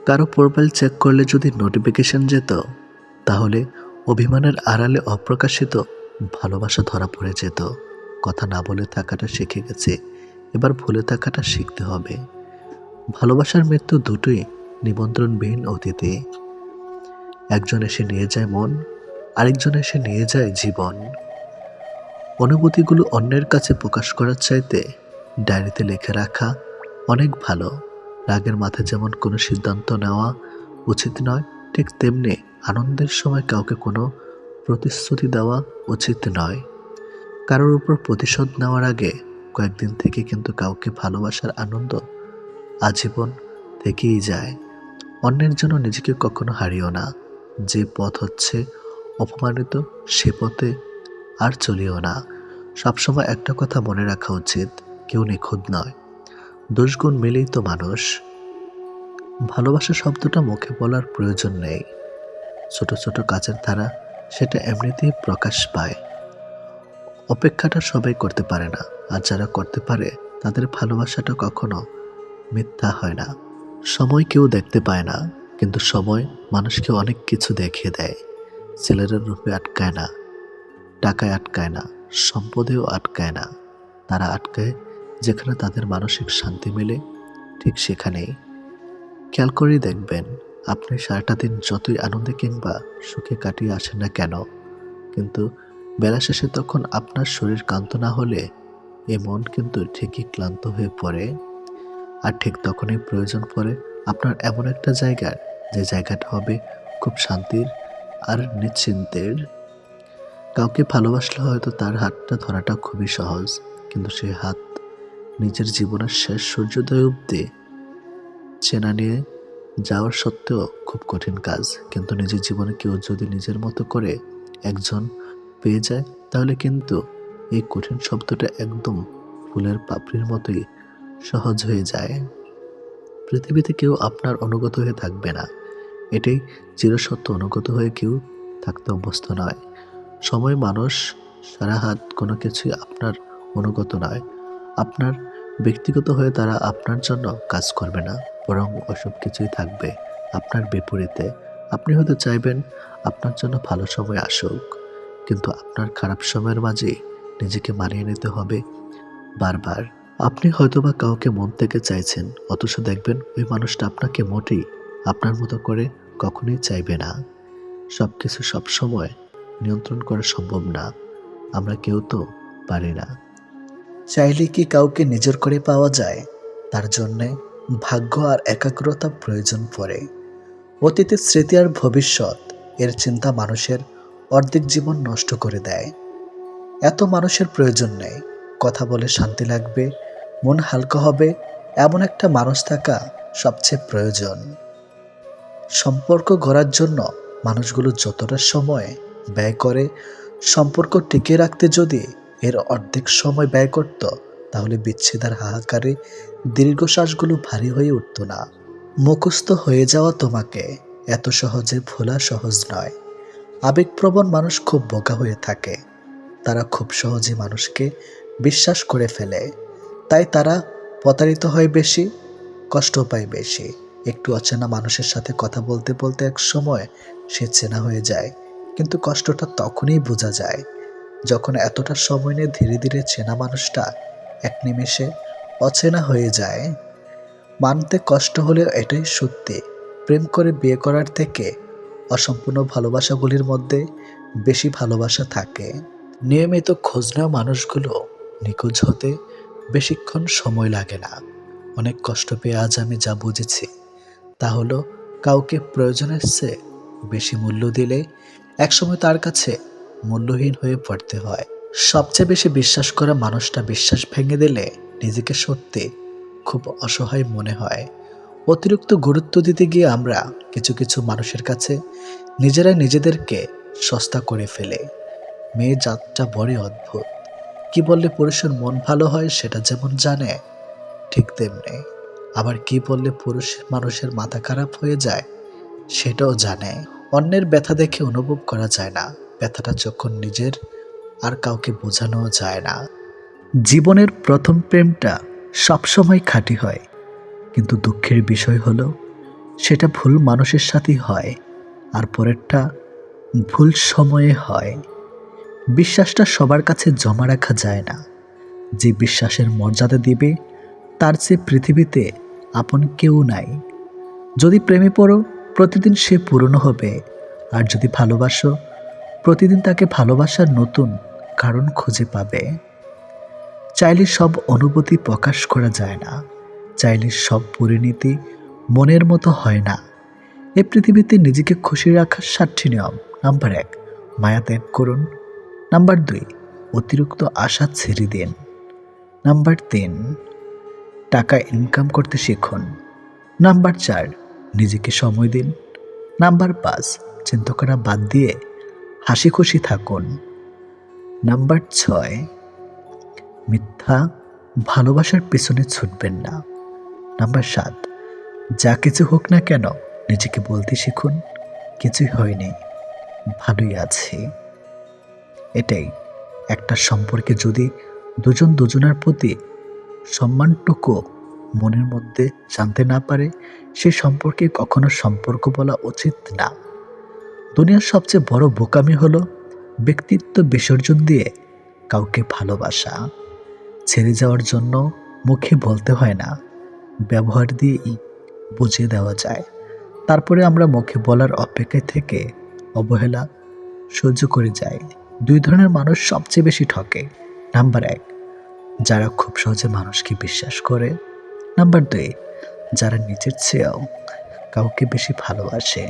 কারো profile check করলে যদি নোটিফিকেশন যেত, তাহলে অভিমানের আড়ালে অপ্রকাশিত ভালোবাসা ধরা পড়ে যেত। কথা না বলে থাকাটা শিখে গেছে, এবার ভুলে থাকাটা শিখতে হবে। ভালোবাসার মৃত্যু দুটোই নিমন্ত্রণবিহীন অতিথি। একজন এসে নিয়ে যায় মন, আরেকজন এসে নিয়ে যায় জীবন। অনুভূতিগুলো অন্যের কাছে প্রকাশ করার চাইতে ডায়েরিতে লিখে রাখা অনেক ভালো। রাগের মাথায় যেমন কোনো সিদ্ধান্ত নেওয়া উচিত নয়, ঠিক তেমনি আনন্দের সময় কাউকে কোনো প্রতিশ্রুতি দেওয়া উচিত নয়। কারোর উপর প্রতিশোধ নেওয়ার আগে কয়েকদিন থেকে কিন্তু কাউকে ভালোবাসার আনন্দ আজীবন থেকেই যায়। অন্যের জন্য নিজেকে কখনো হারিও না। যে পথ হচ্ছে অপমানিত, সে পথে আর চলিও না। সবসময় একটা কথা মনে রাখা উচিত, কেউ নিখুঁত নয়, দোষগুণ মিলেই তো মানুষ। ভালোবাসা শব্দটা মুখে বলার প্রয়োজন নেই। ছোট ছোট কাজের ধারা সেটা এমনিতেই প্রকাশ পায়। অপেক্ষাটা সবাই করতে পারে না, আর যারা করতে পারে তাদের ভালোবাসাটা কখনো মিথ্যা হয় না। সময় কেউ দেখতে পায় না, কিন্তু সময় মানুষকে অনেক কিছু দেখিয়ে দেয়। ছেলেরা রূপে আটকায় না, টাকায় আটকায় না, সম্পদেও আটকায় না। তারা আটকায় যেখানে তাদের মানসিক শান্তি মেলে, ঠিক সেখানেই। খেয়াল করেই দেখবেন, আপনি সারাটা দিন যতই আনন্দে কিংবা সুখে কাটিয়ে আসেন না কেন, কিন্তু বেলা শেষে তখন আপনার শরীর ক্লান্ত না হলে এ মন কিন্তু ঠিকই ক্লান্ত হয়ে পড়ে। আর ঠিক তখনই প্রয়োজন পড়ে আপনার এমন একটা জায়গার, যে জায়গাটা হবে খুব শান্তির আর নিশ্চিন্তের। কাউকে ভালোবাসলে হয়তো তার হাতটা ধরাটা খুবই সহজ, কিন্তু সেই হাত নিজের জীবনের শেষ সূর্যোদয় অবধি চেনা নিয়ে যাওয়ার সত্ত্বেও খুব কঠিন কাজ। কিন্তু নিজের জীবনে কেউ যদি নিজের মতো করে একজন পেয়ে যায়, তাহলে কিন্তু এই কঠিন শব্দটা একদম ফুলের পাপড়ির মতোই সহজ হয়ে যায়। পৃথিবীতে কেউ আপনার অনুগত হয়ে থাকবে না, এটাই চিরসত্য। অনুগত হয়ে কেউ থাকতে অভ্যস্ত নয়। সময়, মানুষ, সারা হাত কোনো কিছুই আপনার অনুগত নয়। আপনার ব্যক্তিগত হয়ে তারা আপনার জন্য কাজ করবে না, বরং ওসব কিছুই থাকবে আপনার বিপরীতে। আপনি হয়তো চাইবেন আপনার জন্য ভালো সময় আসুক, কিন্তু আপনার খারাপ সময়ের মাঝে নিজেকে মানিয়ে নিতে হবে বারবার। আপনি হয়তোবা কাউকে মন থেকে চাইছেন, অথচ দেখবেন ওই মানুষটা আপনাকে মোটেই আপনার মতো করে কখনোই চাইবে না। সবকিছু সবসময় নিয়ন্ত্রণ করা সম্ভব না, আমরা কেউ তো পারি না। চাইলে কি কাউকে নিজের করে পাওয়া যায়? তার জন্যে ভাগ্য আর একাগ্রতা প্রয়োজন পড়ে। অতীতের স্মৃতি আর ভবিষ্যৎ, এর চিন্তা মানুষের অর্ধেক জীবন নষ্ট করে দেয়। এত মানুষের প্রয়োজন নেই। কথা বলে শান্তি লাগবে, মন হালকা হবে, এমন একটা মানুষ থাকা সবচেয়ে প্রয়োজন। সম্পর্ক গড়ার জন্য মানুষগুলো যতটা সময় ব্যয় করে, সম্পর্ক টিকিয়ে রাখতে যদি এর অর্ধেক সময় ব্যয় করত, তাহলে বিচ্ছেদের হাহাকারে দীর্ঘশ্বাসগুলো ভারী হয়ে উঠত না। মুখস্থ হয়ে যাওয়া তোমাকে এত সহজে ভোলা সহজ নয়। আবেগপ্রবণ মানুষ খুব বোকা হয়ে থাকে। তারা খুব সহজে মানুষকে বিশ্বাস করে ফেলে, তাই তারা প্রতারিত হয় বেশি, কষ্ট পায় বেশি। একটু অচেনা মানুষের সাথে কথা বলতে বলতে এক সময় সে চেনা হয়ে যায়, কিন্তু কষ্টটা তখনই বোঝা যায় যখন এতটা সময় নিয়ে ধীরে ধীরে চেনা মানুষটা এক নিমেষে অচেনা হয়ে যায়। মানতে কষ্ট হলেও এটাই সত্যি, প্রেম করে বিয়ে করার থেকে অসম্পূর্ণ ভালোবাসাগুলির মধ্যে বেশি ভালোবাসা থাকে। নিয়মিত খোঁজ নেওয়া মানুষগুলো নিখোঁজ হতে বেশিক্ষণ সময় লাগে না। অনেক কষ্ট পেয়ে আজ আমি যা বুঝেছি, তা হলো কাউকে প্রয়োজনের চেয়ে বেশি মূল্য দিলে একসময় তার কাছে মূল্যহীন হয়ে পড়তে হয়। সবচেয়ে বেশি বিশ্বাস করা মানুষটা বিশ্বাস ভেঙে দিলে নিজেকে সত্যি খুব অসহায় মনে হয়। অতিরিক্ত গুরুত্ব দিতে গিয়ে আমরা কিছু কিছু মানুষের কাছে নিজেরাই নিজেদেরকে সস্তা করে ফেলে। মেয়ে জাতটা বড়ই অদ্ভুত। কি বললে পুরুষের মন ভালো হয় সেটা যেমন জানে, ঠিক তেমনি আবার কি বললে পুরুষ মানুষের মাথা খারাপ হয়ে যায় সেটাও জানে। অন্যের ব্যথা দেখে অনুভব করা যায় না, ব্যথাটা যখন নিজের আর কাউকে বোঝানো যায় না। জীবনের প্রথম প্রেমটা সবসময় খাঁটি হয়, কিন্তু দুঃখের বিষয় হলো সেটা ভুল মানুষের সাথেই হয়, আর পরেরটা ভুল সময়ে হয়। বিশ্বাসটা সবার কাছে জমা রাখা যায় না। যে বিশ্বাসের মর্যাদা দিবে তার চেয়ে পৃথিবীতে আপন কেউ নাই। যদি প্রেমে পড়ো, প্রতিদিন সে পুরনো হবে। আর যদি ভালোবাসো, প্রতিদিন তাকে ভালোবাসার নতুন কারণ খুঁজে পাবে। চাইলে সব অনুভূতি প্রকাশ করা যায় না, চাইলে সব পরিণতি মনের মতো হয় না। এ পৃথিবীতে নিজেকে খুশি রাখার 7টি নিয়ম। নাম্বার 1, মায়া ত্যাগ করুন। নাম্বার 2, অতিরিক্ত আশা ছেড়ে দিন। নাম্বার 3, টাকা ইনকাম করতে শিখুন। নাম্বার 4, নিজেকে সময় দিন। নাম্বার 5, চিন্তা করা বাদ দিয়ে হাসি খুশি থাকুন। নাম্বার 6, মিথ্যা ভালোবাসার পেছনে ছুটবেন না। নাম্বার 7, যা কিছু হোক না কেন নিজেকে বলতে শিখুন, কিছুই হয়নি, ভালোই আছি। এটাই একটা সম্পর্কে যদি দুজন দুজনের প্রতি সম্মানটুকু মনের মধ্যে জানতে না পারে, সে সম্পর্কে কখনো সম্পর্ক বলা উচিত না। দুনিয়ার সবচেয়ে বড় বোকামি হলো ব্যক্তিত্ব বিসর্জন দিয়ে কাউকে ভালোবাসা। ছেড়ে যাওয়ার জন্য মুখে বলতে হয় না, ব্যবহার দিয়েই বুঝিয়ে দেওয়া যায়। তারপরে আমরা মুখে বলার অপেক্ষায় থেকে অবহেলা সহ্য করে যাই। 2 ধরনের মানুষ সবচেয়ে বেশি ঠকে। নাম্বার 1, যারা খুব সহজে মানুষকে বিশ্বাস করে। নাম্বার 2, যারা নিজের চেয়েও কাউকে বেশি ভালোবাসে।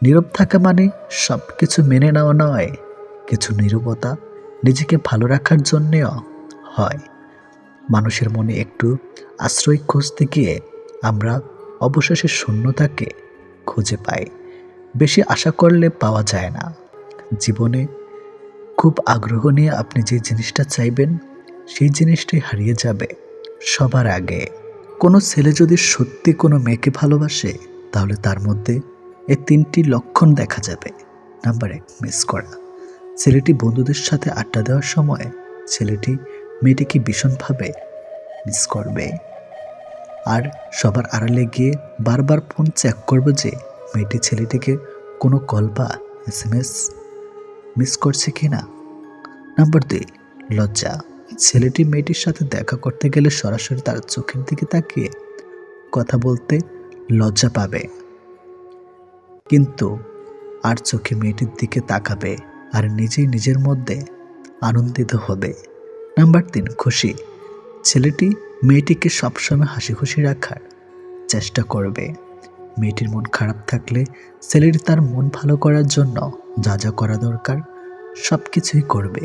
নীরব থাকা মানে সব কিছু মেনে নেওয়া নয়, কিছু নীরবতা নিজেকে ভালো রাখার জন্যেও হয়। মানুষের মনে একটু আশ্রয় খুঁজতে গিয়ে আমরা অবশেষে শূন্যতাকে খুঁজে পাই। বেশি আশা করলে পাওয়া যায় না। জীবনে খুব আগ্রহ নিয়ে আপনি যে জিনিসটা চাইবেন, সেই জিনিসটাই হারিয়ে যাবে সবার আগে। কোনো ছেলে যদি সত্যি কোনো মেয়েকে ভালোবাসে, তাহলে তার মধ্যে এই 3টি লক্ষণ দেখা যাবে। নাম্বার 1, মিস করা। ছেলেটি বন্ধুদের সাথে আড্ডা দেওয়ার সময় ছেলেটি মেয়েটিকে ভীষণভাবে মিস করবে, আর সবার আড়ালে গিয়ে বারবার ফোন চেক করবে যে মেয়েটি ছেলেটিকে কোনো কল বা SMS মিস করছে কিনা। নাম্বার 2, লজ্জা। ছেলেটি মেয়েটির সাথে দেখা করতে গেলে সরাসরি তার চোখের দিকে তাকিয়ে কথা বলতে লজ্জা পাবে, কিন্তু আর চোখে মেয়েটির দিকে তাকাবে আর নিজেই নিজের মধ্যে আনন্দিত হবে। নাম্বার 3, খুশি। ছেলেটি মেয়েটিকে সবসময় হাসি খুশি রাখার চেষ্টা করবে। মেয়েটির মন খারাপ থাকলে ছেলেটি তার মন ভালো করার জন্য যা যা করা দরকার সব কিছুই করবে।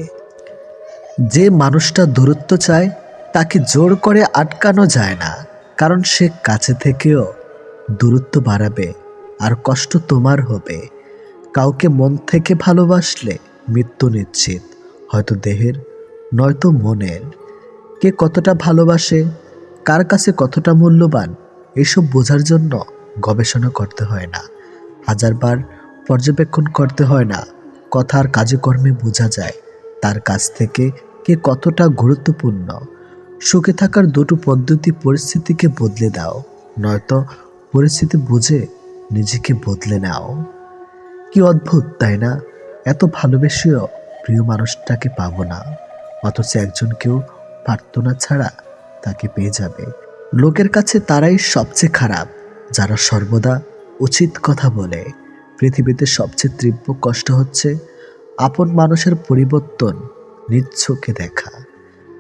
যে মানুষটা দূরত্ব চায় তাকে জোর করে আটকানো যায় না, কারণ সে কাছে থেকেও দূরত্ব বাড়াবে আর কষ্ট তোমার হবে। কাউকে মন থেকে ভালোবাসলে মৃত্যু নিশ্চিত, হয়তো দেহের নয়তো মনের। কে কতটা ভালোবাসে, কার কাছে কতটা মূল্যবান, এসব বোঝার জন্য গবেষণা করতে হয় না, হাজারবার পর্যবেক্ষণ করতে হয় না। কথার কাজে কর্মে বোঝা যায় তার কাছ থেকে কে কতটা গুরুত্বপূর্ণ। সুখে থাকার 2টো পদ্ধতি: পরিস্থিতিকে বদলে দাও, নয়তো পরিস্থিতি বুঝে নিজেকে বদলে নাও। কি অদ্ভুত তাই না? এত ভালোবেসেও প্রিয় মানুষটাকে পাবো না, অথচ একজনকেও প্রার্থনা ছাড়া তাকে পেয়ে যাবে। লোকের কাছে তারাই সবচেয়ে খারাপ যারা সর্বদা উচিত কথা বলে। পৃথিবীতে সবচেয়ে তীব্র কষ্ট হচ্ছে আপন মানুষের পরিবর্তন নিজ চোখে দেখা।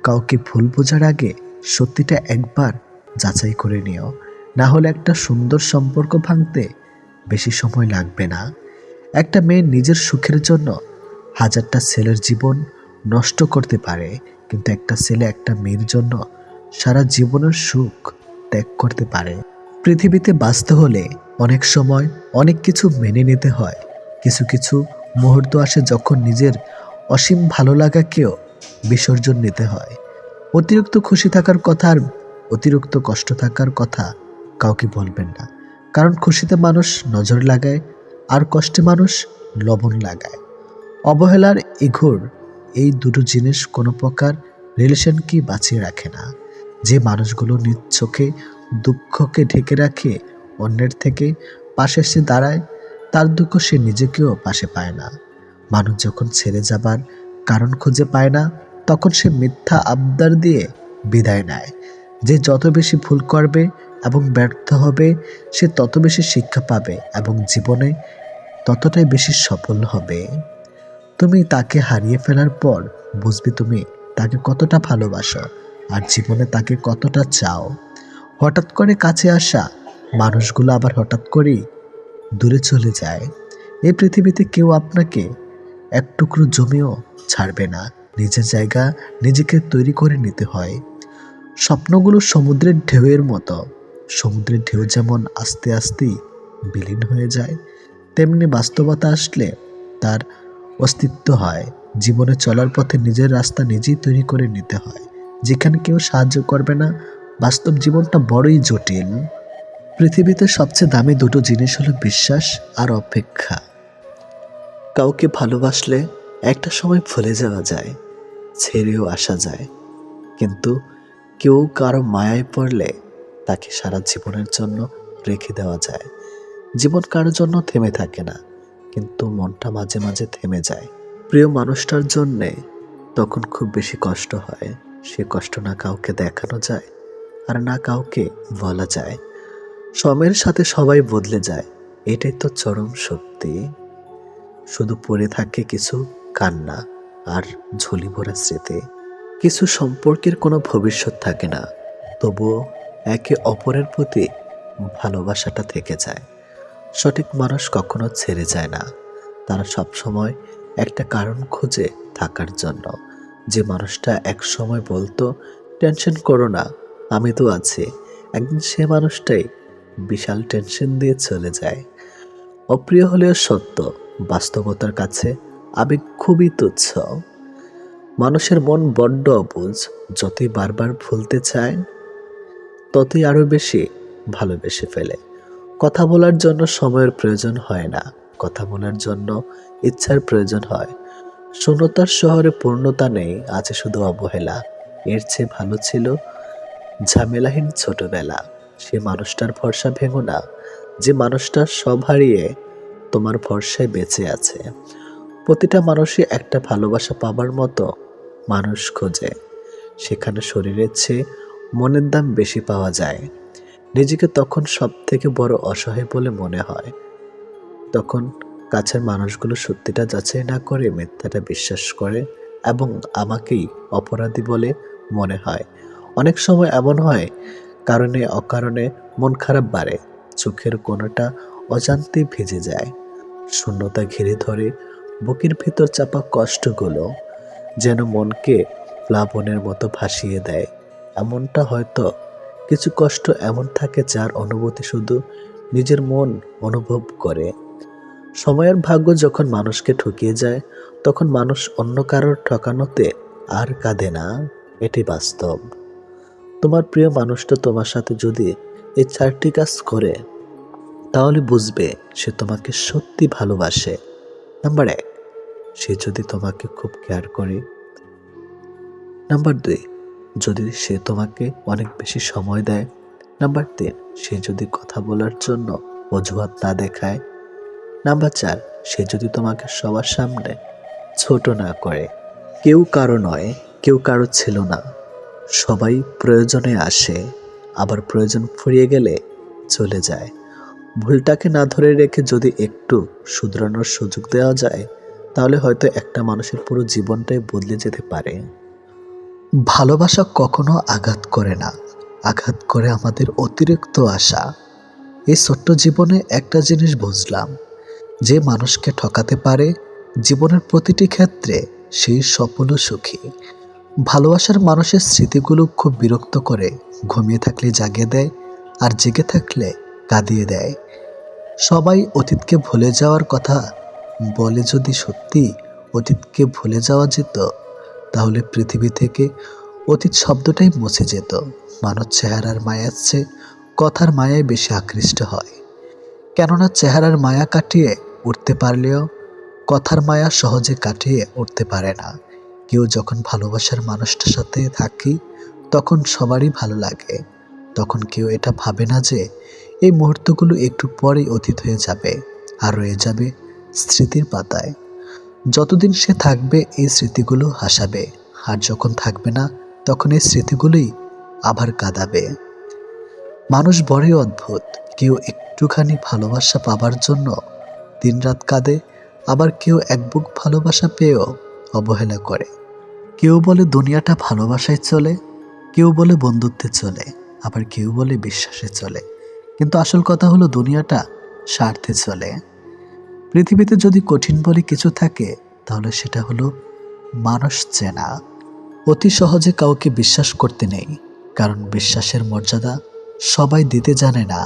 কাউকে ভুল বোঝার আগে সত্যিটা একবার যাচাই করে নিও, না হলে একটা সুন্দর সম্পর্ক ভাঙতে বেশি সময় লাগবে না। একটা মেয়ে নিজের সুখের জন্য হাজারটা ছেলের জীবন নষ্ট করতে পারে, কিন্তু একটা ছেলে একটা মেয়ের জন্য সারা জীবনের সুখ ত্যাগ করতে পারে। পৃথিবীতে বাঁচতে হলে অনেক সময় অনেক কিছু মেনে নিতে হয়। কিছু কিছু মুহূর্ত আসে যখন নিজের অসীম ভালো লাগাকেও বিসর্জন নিতে হয়। অতিরিক্ত খুশি থাকার কথা আর অতিরিক্ত কষ্ট থাকার কথা কাউকে বলবেন না, কারণ খুশিতে মানুষ নজর লাগায় আর কষ্টে মানুষ লবণ লাগায়। অবহেলার ইঘোর এই 2টো জিনিস কোনো প্রকার রিলেশনকে বাঁচিয়ে রাখে না। যে মানুষগুলো নিজ চোখে দুঃখকে ঢেকে রাখে অন্যের থেকে পাশে এসে দাঁড়ায়, তার দুঃখ সে নিজেকেও পাশে পায় না। মানুষ যখন ছেড়ে যাবার কারণ খুঁজে পায় না, তখন সে মিথ্যা আবদার দিয়ে বিদায় নেয়। যে যত বেশি ভুল করবে এবং ব্যর্থ হবে, সে তত বেশি শিক্ষা পাবে এবং জীবনে ততটাই বেশি সফল হবে। তুমি তাকে হারিয়ে ফেলার পর বুঝবে তুমি তাকে কতটা ভালোবাসো আর জীবনে তাকে কতটা চাও। হঠাৎ করে কাছে আসা মানুষগুলো আবার হঠাৎ করেই দূরে চলে যায়। এই পৃথিবীতে কেউ আপনাকে এক টুকরো জমিও ছাড়বে না। নিজের জায়গা নিজেকে তৈরি করে নিতে হয়। স্বপ্নগুলো সমুদ্রের ঢেউয়ের মতো। সমুদ্রের ঢেউ যেমন আস্তে আস্তেই বিলীন হয়ে যায়, তেমনি বাস্তবতা আসলে তার অস্তিত্ব হয়। জীবনে চলার পথে নিজের রাস্তা নিজেই তৈরি করে নিতে হয়। যেখানে কেউ সাহায্য করবে না, বাস্তব জীবনটা বড়ই জটিল। পৃথিবীতে সবচেয়ে দামি দুটো জিনিস হলো বিশ্বাস আর অপেক্ষা। কাউকে ভালোবাসলে একটা সময় ভুলে যাওয়া যায়, ছেড়েও আসা যায়, কিন্তু কেউ কারো মায়ায় পড়লে তাকে সারা জীবনের জন্য রেখে দেওয়া যায়। জীবন কারোর জন্য থেমে থাকে না, কিন্তু মনটা মাঝে মাঝে থেমে যায়। প্রিয় মানুষটার জন্যে তখন খুব বেশি কষ্ট হয়। সে কষ্ট না কাউকে দেখানো যায় আর না কাউকে বলা যায়। সময়ের সাথে সবাই বদলে যায়, এটাই তো চরম সত্যি। শুধু পড়ে থাকে কিছু কান্না আর ঝুলি ভরা স্মৃতি। কিছু সম্পর্কের কোনো ভবিষ্যৎ থাকে না, তবুও একে অপরের প্রতি ভালোবাসাটা থেকে যায়। সঠিক মানুষ কখনো ছেড়ে যায় না, তারা সবসময় একটা কারণ খুঁজে থাকার জন্য। যে মানুষটা এক সময় বলতো টেনশন করো না, আমি তো আছি, একদিন সে মানুষটাই বিশাল টেনশন দিয়ে চলে যায়। অপ্রিয় হলেও সত্য, বাস্তবতার কাছে আবেগ খুবই তুচ্ছ। মানুষের মন বড্ড অবুঝ, যতই বারবার ভুলতে চায় ততই আরো বেশি ভালোবেসে ফেলে। কথা বলার জন্য সময়ের প্রয়োজন হয় না, কথা বলার জন্য ইচ্ছার প্রয়োজন হয়। শূন্যতার শহরে পূর্ণতা নেই, আছে শুধু অবহেলা। এর চেয়ে ভালো ছিল ঝামেলাহীন ছোটবেলা। সে মানুষটার ভরসা ভেঙো না, যে মানুষটা সব হারিয়ে তোমার ভরসায় বেঁচে আছে। প্রতিটা মানুষই একটা ভালোবাসা পাবার মতো মানুষ খোঁজে, সেখানে শরীরের চেয়ে মনের দাম বেশি পাওয়া যায়। নিজেকে তখন সব থেকে বড় অসহায় বলে মনে হয়। তখন কাছের মানুষগুলো সত্যিটা যাচাই না করে মিথ্যাটা বিশ্বাস করে এবং আমাকেই অপরাধী বলে মনে হয়। অনেক সময় এমন হয়, কারণে অকারণে মন খারাপ বাড়ে, চোখের কোণাটা অজান্তেই ভিজে যায়, শূন্যতা ঘিরে ধরে বুকের ভিতর চাপা কষ্টগুলো যেন মনকে প্লাবনের মতো ভাসিয়ে দেয়। এমনটা হয়তো কিছু কষ্ট এমন থাকে যার অনুভূতি শুধু নিজের মন অনুভব করে। সময়ের ভাগ্য যখন মানুষকে ঠকিয়ে যায়, তখন মানুষ অন্য কারোর ঠকানোতে আর কাঁদে না, এটি বাস্তব। তোমার প্রিয় মানুষটা তোমার সাথে যদি এই 4টি কাজ করে, তাহলে বুঝবে সে তোমাকে সত্যি ভালোবাসে। নাম্বার 1, সে যদি তোমাকে খুব কেয়ার করে। নাম্বার 2, যদি সে তোমাকে অনেক বেশি সময় দেয়। নাম্বার 3, সে যদি কথা বলার জন্য অজুহাত না দেখায়। নাম্বার 4, সে যদি তোমাকে সবার সামনে ছোট না করে। কেউ কারো নয়, কেউ কারো ছিল না। সবাই প্রয়োজনে আসে, আবার প্রয়োজন ফুরিয়ে গেলে চলে যায়। ভুলটাকে না ধরে রেখে যদি একটু শুধরানোর সুযোগ দেওয়া যায়, তাহলে হয়তো একটা মানুষের পুরো জীবনটাই বদলে যেতে পারে। ভালোবাসা কখনো আঘাত করে না, আঘাত করে আমাদের অতিরিক্ত আশা। এই ছোট্ট জীবনে একটা জিনিস বুঝলাম, যে মানুষকে ঠকাতে পারে জীবনের প্রতিটি ক্ষেত্রে সেই সফল ও সুখী। ভালোবাসার মানুষের স্মৃতিগুলো খুব বিরক্ত করে, ঘুমিয়ে থাকলে জাগিয়ে দেয় আর জেগে থাকলে কাঁদিয়ে দেয়। সবাই অতীতকে ভুলে যাওয়ার কথা বলে, যদি সত্যি অতীতকে ভুলে যাওয়া যেত, তাহলে পৃথিবী থেকে অতীত শব্দটাই মুছে যেত। মানুষ চেহারার মায়ার চেয়ে কথার মায়ায় বেশি আকৃষ্ট হয়, কেননা চেহারার মায়া কাটিয়ে উঠতে পারলেও কথার মায়া সহজে কাটিয়ে উঠতে পারে না। কেউ যখন ভালোবাসার মানুষটার সাথে থাকি, তখন সবারই ভালো লাগে। তখন কেউ এটা ভাবে না যে এই মুহূর্তগুলো একটু পরেই অতীত হয়ে যাবে আর রয়ে যাবে স্মৃতির পাতায়। যতদিন সে থাকবে এই স্মৃতিগুলো হাসাবে, আর যখন থাকবে না তখন এই স্মৃতিগুলোই আবার কাঁদাবে। মানুষ বড়ই অদ্ভুত, কেউ একটুখানি ভালোবাসা পাবার জন্য দিনরাত কাঁদে, আবার কেউ এক বুক ভালোবাসা পেয়েও অবহেলা করে। কেউ বলে দুনিয়াটা ভালোবাসায় চলে, কেউ বলে বন্ধুত্বে চলে, আবার কেউ বলে বিশ্বাসে চলে। কিন্তু আসল কথা হলো দুনিয়াটা স্বার্থে চলে। পৃথিবীতে যদি কঠিন বলে কিছু থাকে তাহলে সেটা হলো মানুষ চেনা। অতি সহজে কাউকে বিশ্বাস করতে নেই, কারণ বিশ্বাসের মর্যাদা সবাই দিতে জানে না।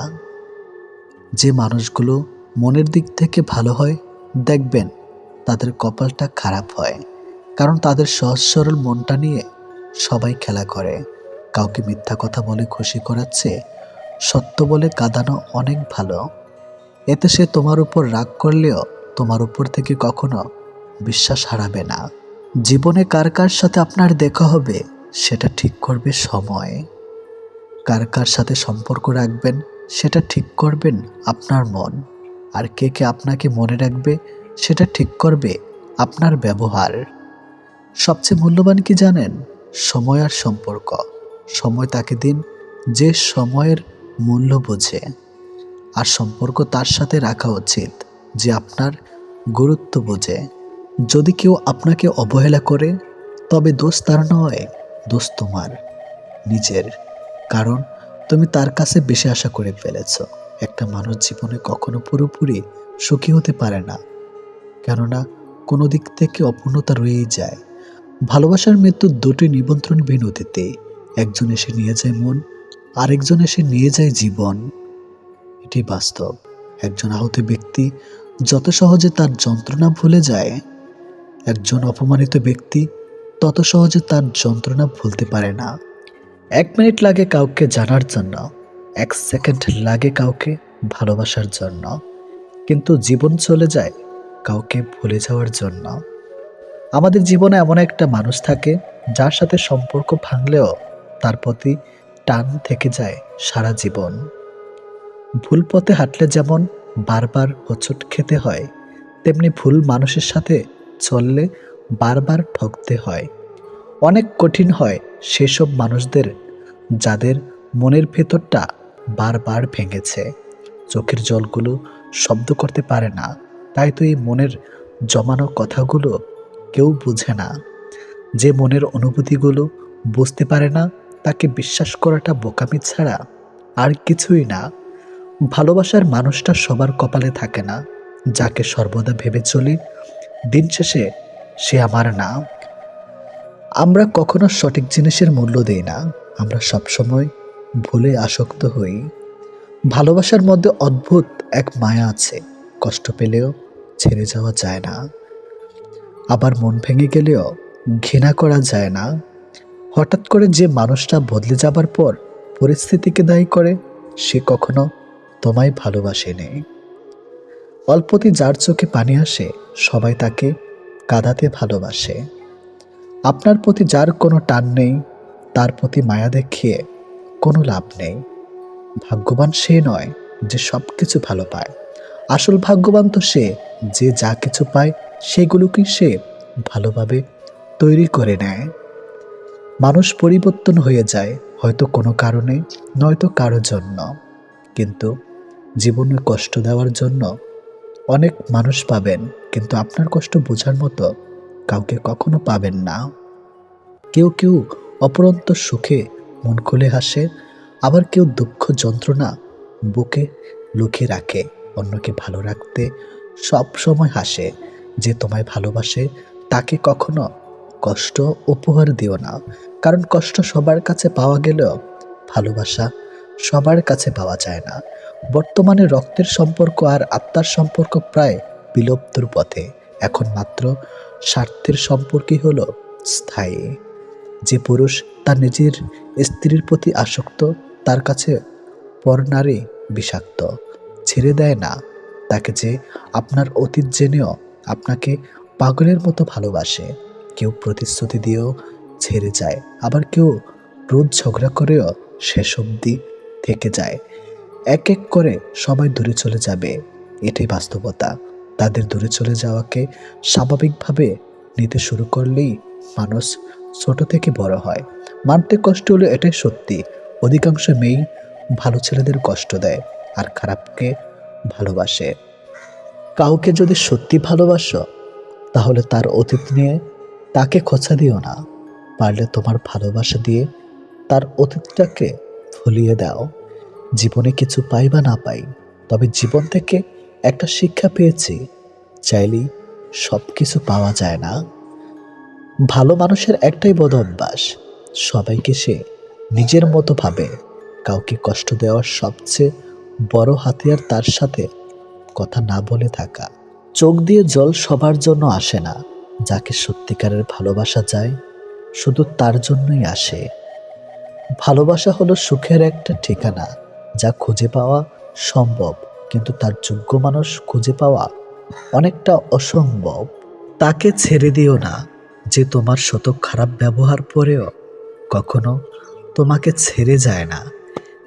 যে মানুষগুলো মনের দিক থেকে ভালো হয়, দেখবেন তাদের কপালটা খারাপ হয়, কারণ তাদের সহজ সরল মনটা নিয়ে সবাই খেলা করে। কাউকে মিথ্যা কথা বলে খুশি করাচ্ছে সত্য বলে কাঁদানো অনেক ভালো। এতে সে তোমার উপর রাগ করলেও তোমার উপর থেকে কখনো বিশ্বাস হারাবে না। জীবনে কার কার সাথে আপনার দেখা হবে সেটা ঠিক করবে সময়। কার কার সাথে সম্পর্ক রাখবেন সেটা ঠিক করবেন আপনার মন। আর কে কে আপনাকে মনে রাখবে সেটা ঠিক করবে আপনার ব্যবহার। সবচেয়ে মূল্যবান কি জানেন? সময় আর সম্পর্ক। সময় তাকে দিন যে সময়ের মূল্য বোঝে, আর সম্পর্ক তার সাথে রাখা উচিত যে আপনার গুরুত্ব বোঝে। যদি কেউ আপনাকে অবহেলা করে তবে দোষ তার নয়, দোষ তোমার নিজের। কারণ তুমি তার কাছে বেশি আশা করে ফেলেছ। একটা মানুষ জীবনে কখনো পুরোপুরি সুখী হতে পারে না, কেননা কোনো দিক থেকে অপূর্ণতা রয়েই যায়। ভালোবাসার মৃত্যু দুটি নিমন্ত্রণ বিনতিতে, একজন এসে নিয়ে যায় মন, আরেকজন এসে নিয়ে যায় জীবন। এটি বাস্তব। একজন আহত ব্যক্তি যত সহজে তার যন্ত্রণা ভুলে যায়, একজন অপমানিত ব্যক্তি তত সহজে তার যন্ত্রণা ভুলতে পারে না। 1 মিনিট লাগে কাউকে জানার জন্য, 1 সেকেন্ড লাগে কাউকে ভালোবাসার জন্য, কিন্তু জীবন চলে যায় কাউকে ভুলে যাওয়ার জন্য। আমাদের জীবনে এমন একটা মানুষ থাকে যার সাথে সম্পর্ক ভাঙলেও তার প্রতি টান থেকে যায় সারা জীবন। ভুল পথে হাঁটলে যেমন বারবার হোঁচট খেতে হয়, তেমনি ভুল মানুষের সাথে চললে বারবার ঠকতে হয়। অনেক কঠিন হয় সেসব মানুষদের যাদের মনের ভেতরটা বারবার ভেঙেছে। চোখের জলগুলো শব্দ করতে পারে না, তাই তো এই মনের জমানো কথাগুলো কেউ বুঝে না। যে মনের অনুভূতিগুলো বুঝতে পারে না তাকে বিশ্বাস করাটা বোকামি ছাড়া আর কিছুই না। ভালোবাসার মানুষটা সবার কপালে থাকে না। যাকে সর্বদা ভেবে চলি দিন শেষে সে আমার না। আমরা কখনো সঠিক জিনিসের মূল্য দেই না, আমরা সবসময় ভুলে আসক্ত হই। ভালোবাসার মধ্যে অদ্ভুত এক মায়া আছে, কষ্ট পেলেও ছেড়ে যাওয়া যায় না, আবার মন ভেঙে গেলেও ঘৃণা করা যায় না। হঠাৎ করে যে মানুষটা বদলে যাবার পর পরিস্থিতিকে দায়ী করে, সে কখনো তোমায় ভালোবাসেনি। অল্পতে যার চোখে পানি আসে সবাই তাকে কাঁদাতে ভালোবাসে। আপনার প্রতি যার কোনো টান নেই তার প্রতি মায়া দেখিয়ে কোনো লাভ নেই। ভাগ্যবান সে নয় যে সব কিছু ভালো পায়, আসল ভাগ্যবান তো সে যে যা কিছু পায় সেগুলোকে সে ভালোভাবে তৈরি করে নেয়। মানুষ পরিবর্তন হয়ে যায় হয়তো কোনো কারণে, নয়তো কারো জন্য, কিন্তু জীবনে কষ্ট দেওয়ার জন্য অনেক মানুষ পাবেন, কিন্তু আপনার কষ্ট বোঝার মতো কাউকে কখনো পাবেন না। কেউ কেউ অপরন্ত সুখে মন খুলে হাসে, আবার কেউ দুঃখ যন্ত্রণা বুকে লুকিয়ে রাখে। অন্যকে ভালো রাখতে সব সময় হাসে। যে তোমায় ভালোবাসে তাকে কখনো কষ্ট উপহার দিও না, কারণ কষ্ট সবার কাছে পাওয়া গেলেও ভালোবাসা সবার কাছে পাওয়া যায় না। বর্তমানে রক্তের সম্পর্ক আর আত্মার সম্পর্ক প্রায় বিলুপ্তর পথে। এখন মাত্র স্বার্থের সম্পর্কই হলো স্থায়ী। যে পুরুষ তার নিজের স্ত্রীর প্রতি আসক্ত তার কাছে পর নারী বিষাক্ত। ছেড়ে দেয় না তাকে যে আপনার অতীত জেনেও আপনাকে পাগলের মতো ভালোবাসে। কেউ প্রতিশ্রুতি দিয়েও ছেড়ে যায়, আবার কেউ রোজ ঝগড়া করেও শেষ অবধি থেকে যায়। এক এক করে সবাই দূরে চলে যাবে, এটাই বাস্তবতা। তাদের দূরে চলে যাওয়াকে স্বাভাবিকভাবে নিতে শুরু করলেই মানুষ ছোট থেকে বড় হয়। মানতে কষ্ট হলো, এটাই সত্যি। অধিকাংশ মেয়েই ভালো ছেলেদের কষ্ট দেয় আর খারাপকে ভালোবাসে। কাউকে যদি সত্যি ভালোবাসো তাহলে তার অতীত নিয়ে তাকে খোঁচা দিও না। পারলে তোমার ভালোবাসা দিয়ে তার অতীতটাকে ভুলিয়ে দাও। জীবনে কিছু পাই বা না পাই, তবে জীবন থেকে একটা শিক্ষা পেয়েছি, চাইলেই সব কিছু পাওয়া যায় না। ভালো মানুষের একটাই বদ অভ্যাস, সবাইকে সে নিজের মতো ভাবে। কাউকে কষ্ট দেওয়ার সবচেয়ে বড় হাতিয়ার তার সাথে কথা না বলে থাকা। চোখ দিয়ে জল সবার জন্য আসে না, যাকে সত্যিকারের ভালোবাসা যায় শুধু তার জন্যই আসে। ভালোবাসা হলো সুখের একটা ঠিকানা, যা খুঁজে পাওয়া সম্ভব, কিন্তু তার যোগ্য মানুষ খুঁজে পাওয়া অনেকটা অসম্ভব। তাকে ছেড়ে দিও না, যে তোমার শত খারাপ ব্যবহার পরেও কখনো তোমাকে ছেড়ে যায় না।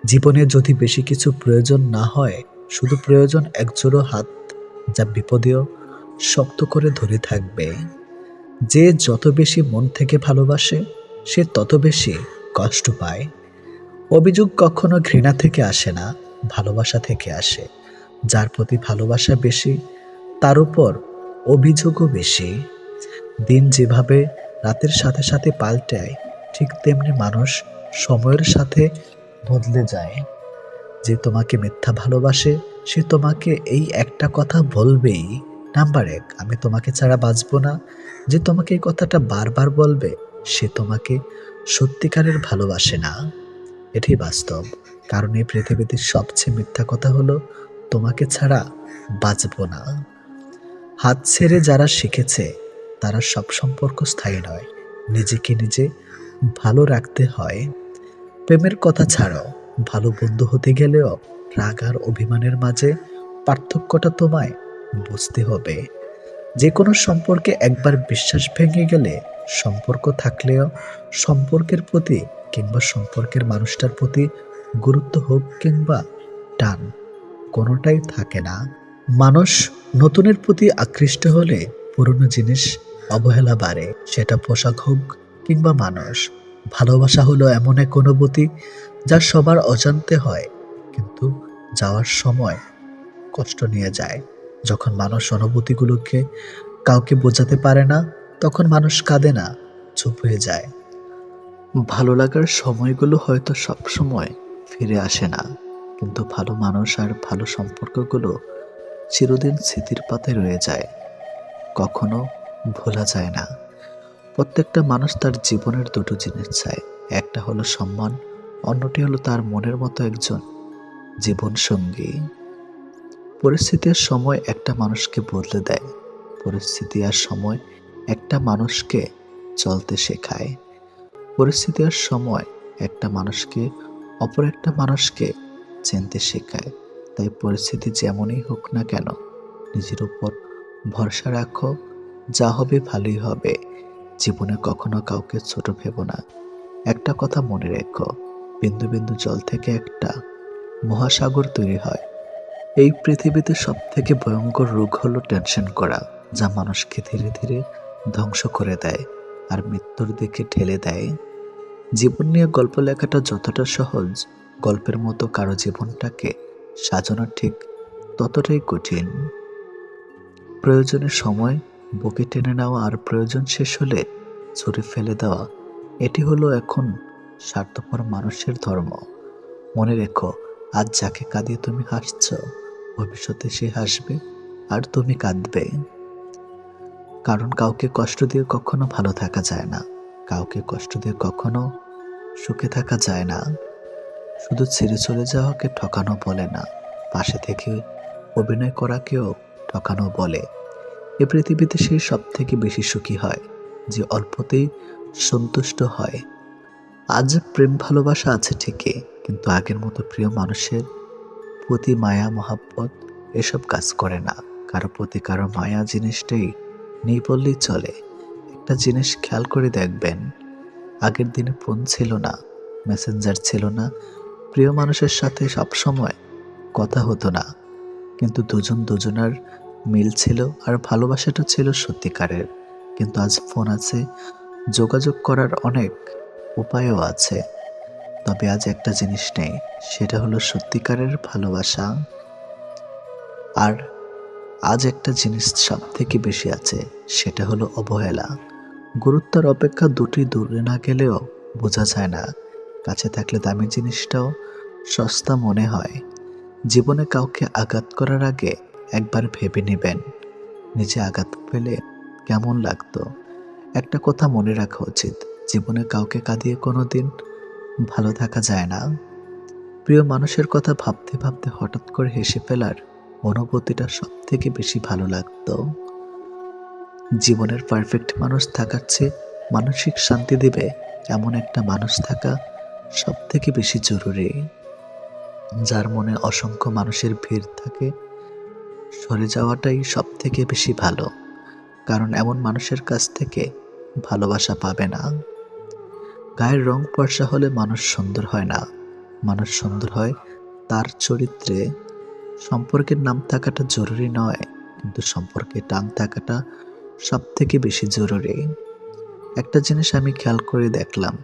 জীবনে যদি বেশি কিছু প্রয়োজন না হয়, শুধু প্রয়োজন একজোড়ো হাত, যা বিপদেও শক্ত করে ধরে থাকবে। যে যত বেশি মন থেকে ভালোবাসে সে তত বেশি কষ্ট পায়। অভিযোগ কখনো ঘৃণা থেকে আসে না, ভালোবাসা থেকে আসে। যার প্রতি ভালোবাসা বেশি তার উপর অভিযোগও বেশি। দিন যেভাবে রাতের সাথে সাথে পাল্টায়, ঠিক তেমনি মানুষ সময়ের সাথে বদলে যায়। যে তোমাকে মিথ্যা ভালোবাসে সে তোমাকে এই একটা কথা বলবেই, নাম্বার 1, আমি তোমাকে ছাড়া বাঁচবো না। যে তোমাকে এই কথাটা বারবার বলবে সে তোমাকে সত্যিকারের ভালোবাসে না। এটাই বাস্তব। কারণ এই পৃথিবীতে সবচেয়ে মিথ্যা কথা হলো তোমাকে ছাড়া বাঁচবো না। হাত ছেড়ে যারা শিখেছে তারা সব সম্পর্ক স্থায়ী নয়। নিজেকে নিজে ভালো রাখতে হয়। প্রেমের কথা ছাড়ো, ভালো বন্ধু হতে গেলেও রাগ আর অভিমানের মাঝে পার্থক্যটা তোমায় বুঝতে হবে। যে কোনো সম্পর্কে একবার বিশ্বাস ভেঙে গেলে সম্পর্ক থাকলেও সম্পর্কের প্রতি কিংবা সম্পর্কের মানুষটার প্রতি গুরুত্ব হোক কিংবা টান, কোনোটাই থাকে না। মানুষ নতুনের প্রতি আকৃষ্ট হলে পুরনো জিনিস অবহেলা বাড়ে, সেটা পোশাক হোক কিংবা মানুষ। ভালোবাসা হলো এমন এক অনুভূতি যা সবার অজান্তে হয়, কিন্তু যাওয়ার সময় কষ্ট নিয়ে যায়। যখন মানুষ অনুভূতিগুলোকে কাউকে বোঝাতে পারে না, তখন মানুষ কাঁদে না, চুপ হয়ে যায়। ভালো লাগার সময়গুলো হয়তো সব সময় ফিরে আসে না, কিন্তু ভালো মানুষ আর ভালো সম্পর্কগুলো চিরদিন স্মৃতির পাতায় রয়ে যায়, কখনো ভোলা যায় না। প্রত্যেকটা মানুষ তার জীবনের দুটো জিনিস চায়, একটা হলো সম্মান, অন্যটি হলো তার মনের মতো একজন জীবন সঙ্গী। পরিস্থিতি আর সময় একটা মানুষকে বদলে দেয়, পরিস্থিতি আর সময় একটা মানুষকে চলতে শেখায়। পরিস্থিতি আর সময় একটা মানুষকে অপর একটা মানুষকে চিনতে শেখায়। তাই পরিস্থিতি যেমনই হোক না কেন, নিজের উপর ভরসা রাখো, যা হবে ভালোই হবে। জীবনে কখনো কাউকে ছোট ভেবো না। একটা কথা মনে রেখো, বিন্দু বিন্দু জল থেকে একটা মহাসাগর তৈরি হয়। এই পৃথিবীতে সব থেকে ভয়ঙ্কর রোগ হলো টেনশন করা, যা মানুষকে ধীরে ধীরে ধ্বংস করে দেয় আর মৃত্যুর দিকে ঠেলে দেয়। জীবন নিয়ে গল্প লেখাটা যতটা সহজ, গল্পের মতো কারো জীবনটাকে সাজানো ঠিক ততটাই কঠিন। প্রয়োজনের সময় বুকে টেনে নেওয়া আর প্রয়োজন শেষ হলে ছুঁড়ে ফেলে দেওয়া, এটি হলো এখন স্বার্থপর মানুষের ধর্ম। মনে রেখো, আজ যাকে কাঁদিয়ে তুমি হাসছ, ভবিষ্যতে সে হাসবে আর তুমি কাঁদবে। কারণ কাউকে কষ্ট দিয়ে কখনো ভালো থাকা যায় না, কাউকে কষ্ট দিয়ে কখনো সুখে থাকা যায় না। শুধু ছেড়ে চলে যাওয়াকে ঠকানো বলে না, পাশে থেকে অভিনয় করাকেও ঠকানো বলে। এ পৃথিবীতে সেই সব থেকে বেশি সুখী হয় যে অল্পতেই সন্তুষ্ট হয়। আজ প্রেম ভালোবাসা আছে ঠিকই, কিন্তু আগের মতো প্রিয় মানুষের প্রতি মায়া মহাব্বত এসব কাজ করে না। কারো প্রতি কারো মায়া জিনিসটাই নেই বললেই চলে। একটা জিনিস খেয়াল করে দেখবেন, আগের দিনে ফোন ছিল না, মেসেঞ্জার ছিল না, প্রিয় মানুষের সাথে সবসময় কথা হতো না, কিন্তু দুজন দুজনার মিল ছিল আর ভালোবাসাটা ছিল সত্যিকারের। কিন্তু আজ ফোন আছে, যোগাযোগ করার অনেক উপায়ও আছে, তবে আজ একটা জিনিস নেই, সেটা হলো সত্যিকারের ভালোবাসা। আর আজ একটা জিনিস সব থেকে বেশি আছে, সেটা হলো অবহেলা। গুরুত্বের অপেক্ষা দুটি দূরে না গেলেও বোঝা যায় না, কাছে থাকলে দামি জিনিসটাও সস্তা মনে হয়। জীবনে কাউকে আঘাত করার আগে একবার ভেবে নেবেন, নিজে আঘাত পেলে কেমন লাগতো। একটা কথা মনে রাখা উচিত, জীবনে কাউকে কাঁদিয়ে কোনোদিন ভালো থাকা যায় না। প্রিয় মানুষের কথা ভাবতে ভাবতে হঠাৎ করে হেসে ফেলার অনুভূতিটা সব থেকে বেশি ভালো লাগতো। জীবনের পারফেক্ট মানুষ থাকার চেয়ে মানসিক শান্তি দেবে এমন একটা মানুষ থাকা সব থেকে বেশি জরুরি। যার মনে অসংখ্য মানুষের ভিড় থাকে, সরে যাওয়াটাই সব থেকে বেশি ভালো, কারণ এমন মানুষের কাছ থেকে ভালোবাসা পাবে না। গায়ের রং ফর্সা হলে মানুষ সুন্দর হয় না, মানুষ সুন্দর হয় তার চরিত্রে। সম্পর্কের নাম থাকাটা জরুরি নয়, কিন্তু সম্পর্কে টান থাকাটা সব থেকে বেশি জরুরি। একটা জিনিস আমি খেয়াল করে দেখলাম,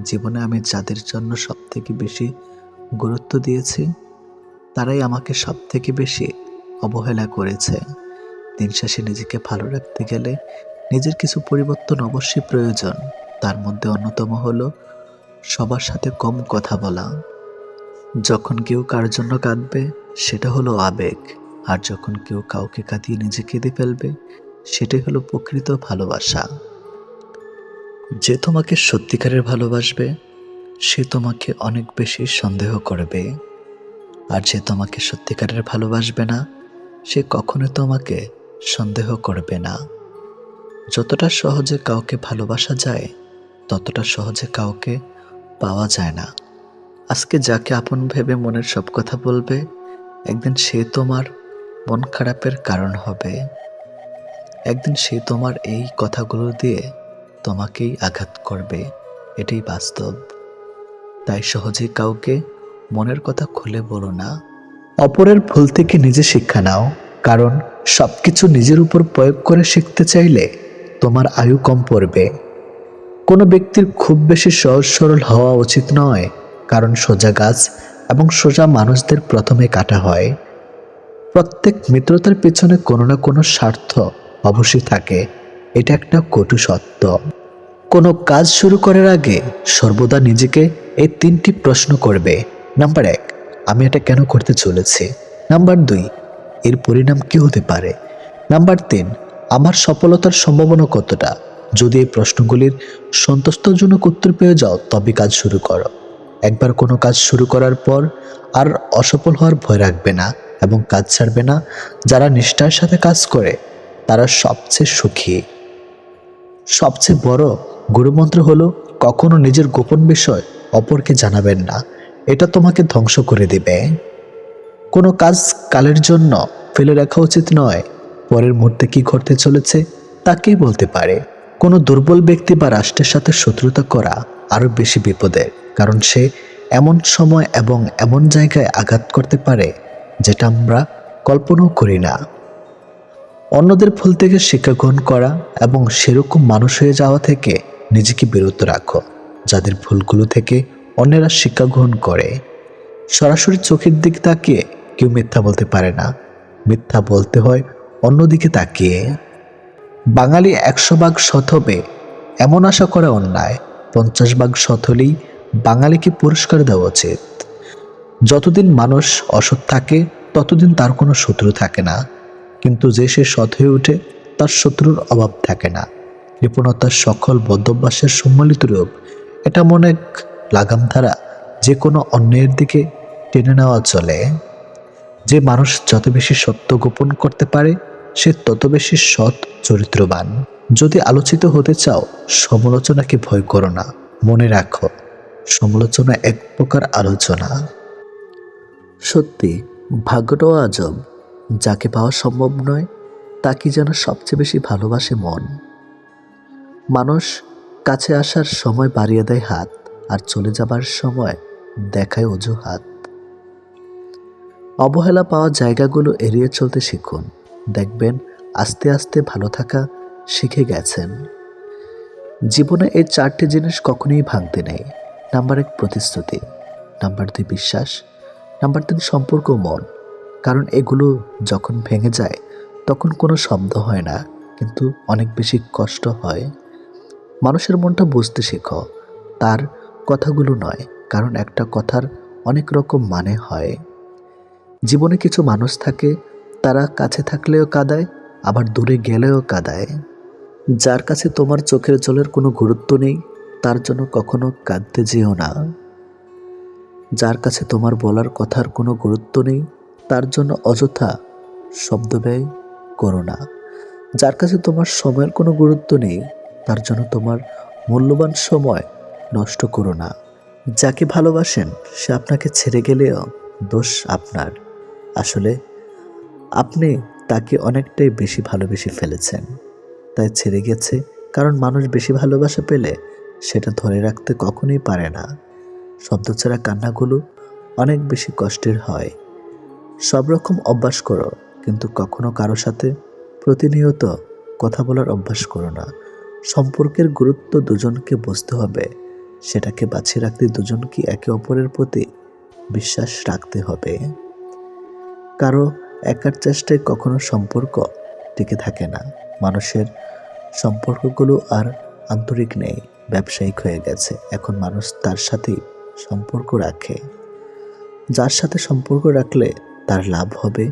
জীবনে আমি যাদের জন্য সব থেকে বেশি গুরুত্ব দিয়েছি, তারাই আমাকে সব থেকে বেশি অবহেলা করেছে। দিন শেষে নিজেকে ভালো রাখতে গেলে নিজের কিছু পরিবর্তন অবশ্যই প্রয়োজন। তার মধ্যে অন্যতম হলো সবার সাথে কম কথা বলা। যখন কেউ কার জন্য কাঁদবে, সেটা হলো আবেগ, আর যখন কেউ কাউকে কাঁদিয়ে নিজে কেঁদে ফেলবে, সেটাই হলো প্রকৃত ভালোবাসা। যে তোমাকে সত্যিকারের ভালোবাসবে, সে তোমাকে অনেক বেশি সন্দেহ করবে। আর যে তোমাকে সত্যিকারের ভালোবাসবে না, সে কখনো তোমাকে সন্দেহ করবে না। যতটা সহজে কাউকে ভালোবাসা যায়, ততটা সহজে কাউকে পাওয়া যায় না। আজকে যাকে আপন ভেবে মনের সব কথা বলবে, একদিন সে তোমার মন খারাপের কারণ হবে। একদিন সে তোমার এই কথাগুলো দিয়ে তোমাকেই আঘাত করবে, এটাই বাস্তব। তাই সহজে কাউকে মনের কথা খুলে বলো না। অপরের ভুল থেকে নিজে শিক্ষা নাও, কারণ সবকিছু নিজের উপর প্রয়োগ করে শিখতে চাইলে তোমার আয়ু কম পড়বে। কোনো ব্যক্তির খুব বেশি সহজ সরল হওয়া উচিত নয়, কারণ সোজা গাছ এবং সোজা মানুষদের প্রথমে কাটা হয়। প্রত্যেক মিত্রতার পেছনে কোনো না কোনো স্বার্থ অবশ্যই থাকে, এটা একটা কটু সত্য। কোনো কাজ শুরু করার আগে সর্বদা নিজেকে এই 3টি প্রশ্ন করবে। নাম্বার 1, আমি এটা কেন করতে চলেছি? নাম্বার 2, এর পরিণাম কি হতে পারে? নাম্বার 3, আমার সফলতার সম্ভাবনা কতটা? যদি এই প্রশ্নগুলির সন্তুষ্টজনক উত্তর পেয়ে যাও, তবে কাজ শুরু করো। একবার কোনো কাজ শুরু করার পর আর অসফল হওয়ার ভয় রাখবে না এবং কাজ ছাড়বে না। যারা নিষ্ঠার সাথে কাজ করে, তারা সবচেয়ে সুখী। সবচেয়ে বড় গুরুমন্ত্র হলো, কখনো নিজের গোপন বিষয় অপরকে জানাবেন না, এটা তোমাকে ধ্বংস করে দিবে। কোনো কাজ কালের জন্য ফেলে রাখা উচিত নয়, পরের মুহূর্তে কি ঘটতে চলেছে তা কে বলতে পারে। কোনো দুর্বল ব্যক্তি বা রাষ্ট্রের সাথে শত্রুতা করা আরো বেশি বিপদের, কারণ সে এমন সময় এবং এমন জায়গায় আঘাত করতে পারে যেটা আমরা কল্পনাও করি না। অন্যদের ভুল থেকে শিক্ষা গ্রহণ করা এবং সেরকম মানুষ হয়ে যাওয়া থেকে নিজেকে বিরত রাখো, যাদের ভুলগুলো থেকে অন্যেরা শিক্ষা গ্রহণ করে। সরাসরি চোখের দিকে তাকিয়ে কেউ মিথ্যা বলতে পারে না, মিথ্যা বলতে হয় অন্যদিকে তাকিয়ে। বাঙালি 100 ভাগ সৎ হবে এমন আশা করা অন্যায়, 50 ভাগ সৎ হলেই বাঙালিকে পুরস্কার দেওয়া উচিত। যতদিন মানুষ অসৎ থাকে, ততদিন তার কোনো শত্রু থাকে না, কিন্তু যে সে সৎ হয়ে ওঠে, তার শত্রুর অভাব থাকে না। কৃপণতার সকল বদ্ধভ্যাসের সম্মিলিত রূপ, এটা মনে এক লাগাম ধারা, যে কোনো অন্যায়ের দিকে টেনে নেওয়া চলে। যে মানুষ যত বেশি সত্য গোপন করতে পারে, সে তত বেশি সৎ চরিত্রবান। যদি আলোচিত হতে চাও, সমালোচনাকে ভয় করো না, মনে রাখো, সমালোচনা এক প্রকার আলোচনা। সত্যি, ভাগ্যটাও আজব, যাকে পাওয়া সম্ভব নয় তাকে যেন সবচেয়ে বেশি ভালোবাসে মন। মানুষ কাছে আসার সময় বাড়িয়ে দেয় হাত, আর চলে যাবার সময় দেখায় অজুহাত। অবহেলা পাওয়া জায়গাগুলো এড়িয়ে চলতে শিখুন। দেখবেন আস্তে আস্তে ভালো থাকা শিখে গেছেন। জীবনে এই 4টি জিনিস কখনোই ভাঙতে নেই। নাম্বার 1 প্রতিশ্রুতি, নাম্বার 2 বিশ্বাস, নাম্বার 3 সম্পর্ক মন। কারণ এগুলো যখন ভেঙে যায় তখন কোনো শব্দ হয় না, কিন্তু অনেক বেশি কষ্ট হয়। মানুষের মনটা বুঝতে শেখো, তার কথাগুলো নয়, কারণ একটা কথার অনেক রকম মানে হয়। জীবনে কিছু মানুষ থাকে, তারা কাছে থাকলেও কাঁদায়, আবার দূরে গেলেও কাঁদায়। যার কাছে তোমার চোখের জলের কোনো গুরুত্ব নেই, তার জন্য কখনো কাঁদতে যেও না। যার কাছে তোমার বলার কথার কোনো গুরুত্ব নেই, তার জন্য অযথা শব্দ ব্যয় করো না। যার কাছে তোমার সময়ের কোনো গুরুত্ব নেই, তার জন্য তোমার মূল্যবান সময় নষ্ট করো না। যাকে ভালোবাসেন সে আপনাকে ছেড়ে গেলেও দোষ আপনার। আসলে আপনি তাকে অনেকটাই বেশি ভালোবেসে ফেলেছেন, তাই ছেড়ে গেছে। কারণ মানুষ বেশি ভালোবাসা পেলে সেটা ধরে রাখতে কখনোই পারে না। শব্দ ছাড়া কান্নাগুলো অনেক বেশি কষ্টের হয়। সব রকম অভ্যাস করো, কিন্তু কখনো কারো সাথে প্রতিনিয়ত কথা বলার অভ্যাস করো না। সম্পর্কের গুরুত্ব দুজনকে বুঝতে হবে, সেটাকে বাঁচিয়ে রাখতে দুজনকে একে অপরের প্রতি বিশ্বাস রাখতে হবে। কারো একার চেষ্টায় কখনো সম্পর্ক টিকে থাকে না। মানুষের সম্পর্কগুলো আর আন্তরিক নেই, ব্যবসায়িক হয়ে গেছে। এখন মানুষ তার সাথেই সম্পর্ক রাখে, যার সাথে সম্পর্ক রাখলে তার লাভ হবে।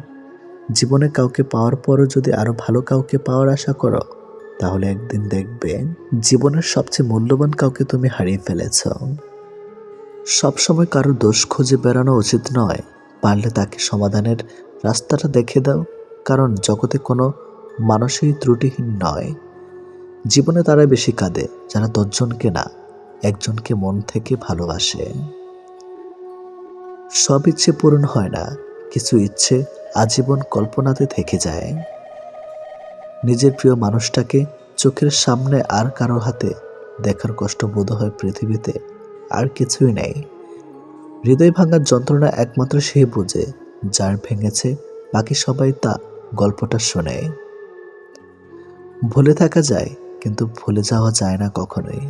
জীবনে কাউকে পাওয়ার পরও যদি আরো ভালো কাউকে পাওয়ার আশা করো, তাহলে একদিন দেখবে জীবনের সবচেয়ে মূল্যবান কাউকে তুমি হারিয়ে ফেলেছ। সবসময় কারো দোষ খুঁজে বেড়ানো উচিত নয়। পারলে তাকে সমাধানের রাস্তাটা দেখে দাও, কারণ জগতে কোনো মানুষই ত্রুটিহীন নয়। জীবনে তারা বেশি কাঁদে যারা 10 জনকে না, একজনকে মন থেকে ভালোবাসে। সব ইচ্ছে পূরণ হয় না, কিছু ইচ্ছে আজীবন কল্পনাতে থেকে যায়। নিজের প্রিয় মানুষটাকে চোখের সামনে আর কারো হাতে দেখার কষ্ট বোধ হয় পৃথিবীতে আর কিছুই নেই। হৃদয় ভাঙার যন্ত্রণা একমাত্র সে বোঝে, যার ভেঙেছে। বাকি সবাই তা গল্পটা শোনে। ভুলে থাকা যায়, কিন্তু ভুলে যাওয়া যায় না কখনোই।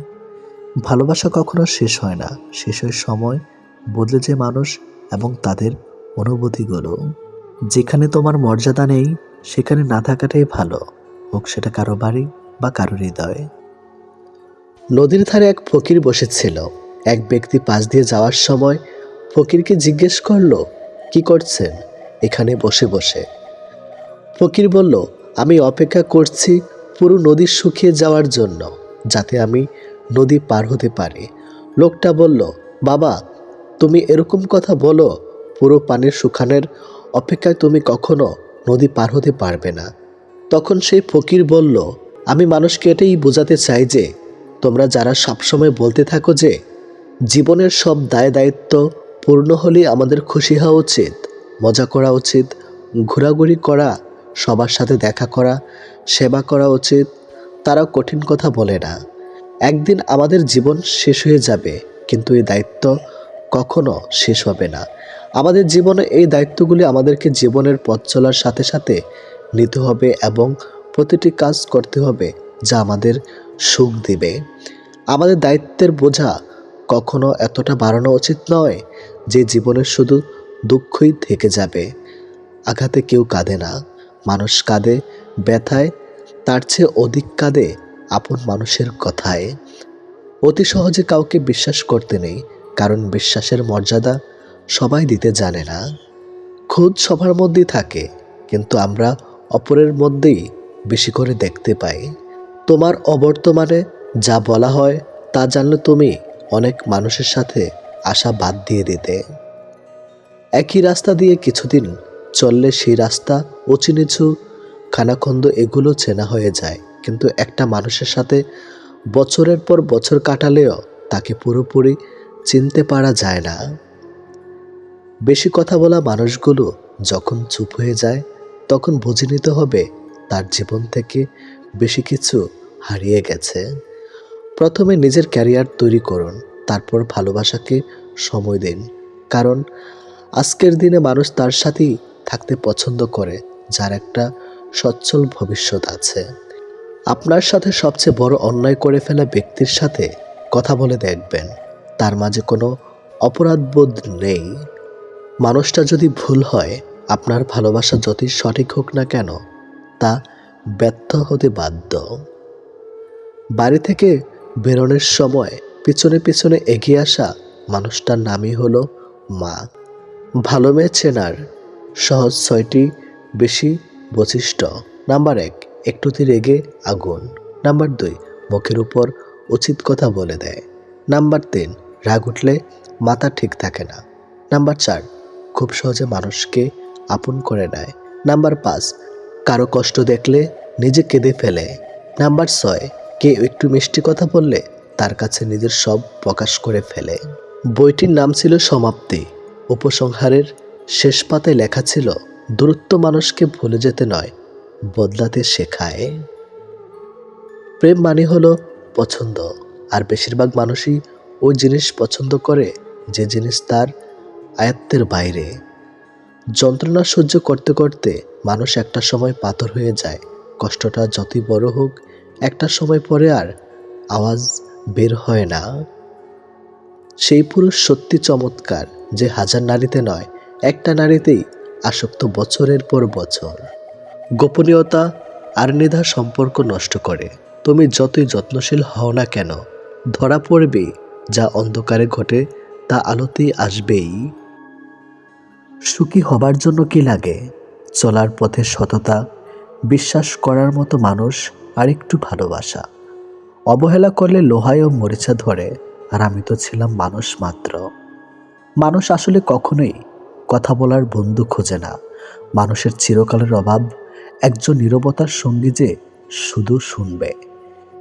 ভালোবাসা কখনো শেষ হয় না, শেষ হয় সময়, বদলে যায় মানুষ এবং তাদের অনুভূতিগুলো। যেখানে তোমার মর্যাদা নেই সেখানে না থাকাটাই ভালো, হোক সেটা কারো বাড়ি বা কারো হৃদয়। নদীর ধারে এক ফকির বসেছিল। এক ব্যক্তি পাশ দিয়ে যাওয়ার সময় ফকিরকে জিজ্ঞেস করলো, কি করছেন এখানে বসে বসে? ফকির বলল, আমি অপেক্ষা করছি পুরো নদী শুকিয়ে যাওয়ার জন্য, যাতে আমি নদী পার হতে পারি। লোকটা বলল, বাবা, তুমি এরকম কথা বলো? পুরো পানির শুকানোর অপেক্ষায় তুমি কখনো নদী পার হতে পারবে না। তখন সেই ফকির বলল, আমি মানুষকে এটাই বোঝাতে চাই যে তোমরা যারা সবসময় বলতে থাকো যে জীবনের সব দায় দায়িত্ব পূর্ণ হলেই আমাদের খুশি হওয়া উচিত, মজা করা উচিত, ঘোরাঘুরি করা, সবার সাথে দেখা করা, সেবা করা উচিত, তারা কঠিন কথা বলে না। একদিন আমাদের জীবন শেষ হয়ে যাবে, কিন্তু এই দায়িত্ব কখনো শেষ হবে না। আমাদের জীবনে এই দায়িত্বগুলি আমাদেরকে জীবনের পথ চলার সাথে সাথে নিতে হবে এবং প্রতিটি কাজ করতে হবে যা আমাদের সুখ দিবে। আমাদের দায়িত্বের বোঝা কখনো এতটা বাড়ানো উচিত নয় যে জীবনের শুধু দুঃখই থেকে যাবে। আঘাতে কেউ কাঁদে না, মানুষ কাঁদে ব্যথায়, তার চেয়ে অধিক কাঁদে আপন মানুষের কথায়। অতি সহজে কাউকে বিশ্বাস করতে নেই, কারণ বিশ্বাসের মর্যাদা সবাই দিতে জানে না। খুদ সবার মধ্যেই থাকে, কিন্তু আমরা অপরের মধ্যেই বেশি করে দেখতে পাই। তোমার অবর্তমানে যা বলা হয় তা জানলে তুমি অনেক মানুষের সাথে আশা বাদ দিয়ে দিতে। একই রাস্তা দিয়ে কিছুদিন চললে সেই রাস্তা উঁচু নিচু খানাখন্দ এগুলো চেনা হয়ে যায়, কিন্তু একটা মানুষের সাথে বছরের পর বছর কাটালেও তাকে পুরোপুরি চিনতে পারা যায় না। বেশি কথা বলা মানুষগুলো যখন চুপ হয়ে যায় তখন বুঝে নিতে হবে তার জীবন থেকে বেশি কিছু হারিয়ে গেছে। প্রথমে নিজের ক্যারিয়ার তৈরি করুন, তারপর ভালোবাসাকে সময় দিন, কারণ আজকের দিনে মানুষ তার সাথেই থাকতে পছন্দ করে যার একটা সচ্ছল ভবিষ্যৎ আছে। আপনার সাথে সবচেয়ে বড় অন্যায় করে ফেলা ব্যক্তির সাথে কথা বলে দেখবেন, তার মাঝে কোনো অপরাধবোধ নেই। মানুষটা যদি ভুল হয়, আপনার ভালোবাসা যতই সঠিক হোক না কেন তা ব্যর্থ হতে বাধ্য। বাড়ি থেকে বেরোনোর সময় পিছনে পিছনে এগিয়ে আসা মানুষটার নামই হলো মা। ভালো মেয়ে চেনার সহজ 6টি বেশি বৈশিষ্ট্য। নাম্বার 1, একটুতে রেগে আগুন। নাম্বার 2, মুখের উপর উচিত কথা বলে দেয়। নাম্বার 3, রাগ উঠলে মাথা ঠিক থাকে না। নাম্বার 4, খুব সহজে মানুষকে আপন করে নেয়। নাম্বার 5, কারো কষ্ট দেখলে নিজে কেঁদে ফেলে। নাম্বার 6, কেউ একটু মিষ্টি কথা বললে তার কাছে নিজের সব প্রকাশ করে ফেলে। বইটির নাম ছিল সমাপ্তি। উপসংহারের শেষ পাতায় লেখা ছিল, দূরত্ব মানুষকে ভুলে যেতে নয়, বদলাতে শেখায়। প্রেম মানে হলো পছন্দ, আর বেশিরভাগ মানুষই ওই জিনিস পছন্দ করে যে জিনিস তার আয়ত্তের বাইরে। যন্ত্রণা সহ্য করতে করতে মানুষ একটা সময় পাথর হয়ে যায়। কষ্টটা যতই বড় হোক, একটা সময় পরে আর আওয়াজ বের হয় না। সেই পুরুষ সত্যি চমৎকার যে হাজার নারীতে নয়, একটা নারীতেই আসক্ত বছরের পর বছর। গোপনীয়তা আর নিধা সম্পর্ক নষ্ট করে। তুমি যতই যত্নশীল হও না কেন, ধরা পড়বে যা অন্ধকারে ঘটে তা আলোতেই আসবেই। সুখী হবার জন্য কি লাগে? চলার পথে সততা, বিশ্বাস করার মতো মানুষ, আর একটু ভালোবাসা। অবহেলা করলে লোহায় ও মরিচা ধরে, আর আমি তো ছিলাম মানুষ মাত্র। মানুষ আসলে কখনোই কথা বলার বন্ধু খোঁজে না। মানুষের চিরকালের অভাব একজন নীরবতার সঙ্গী যে শুধু শুনবে।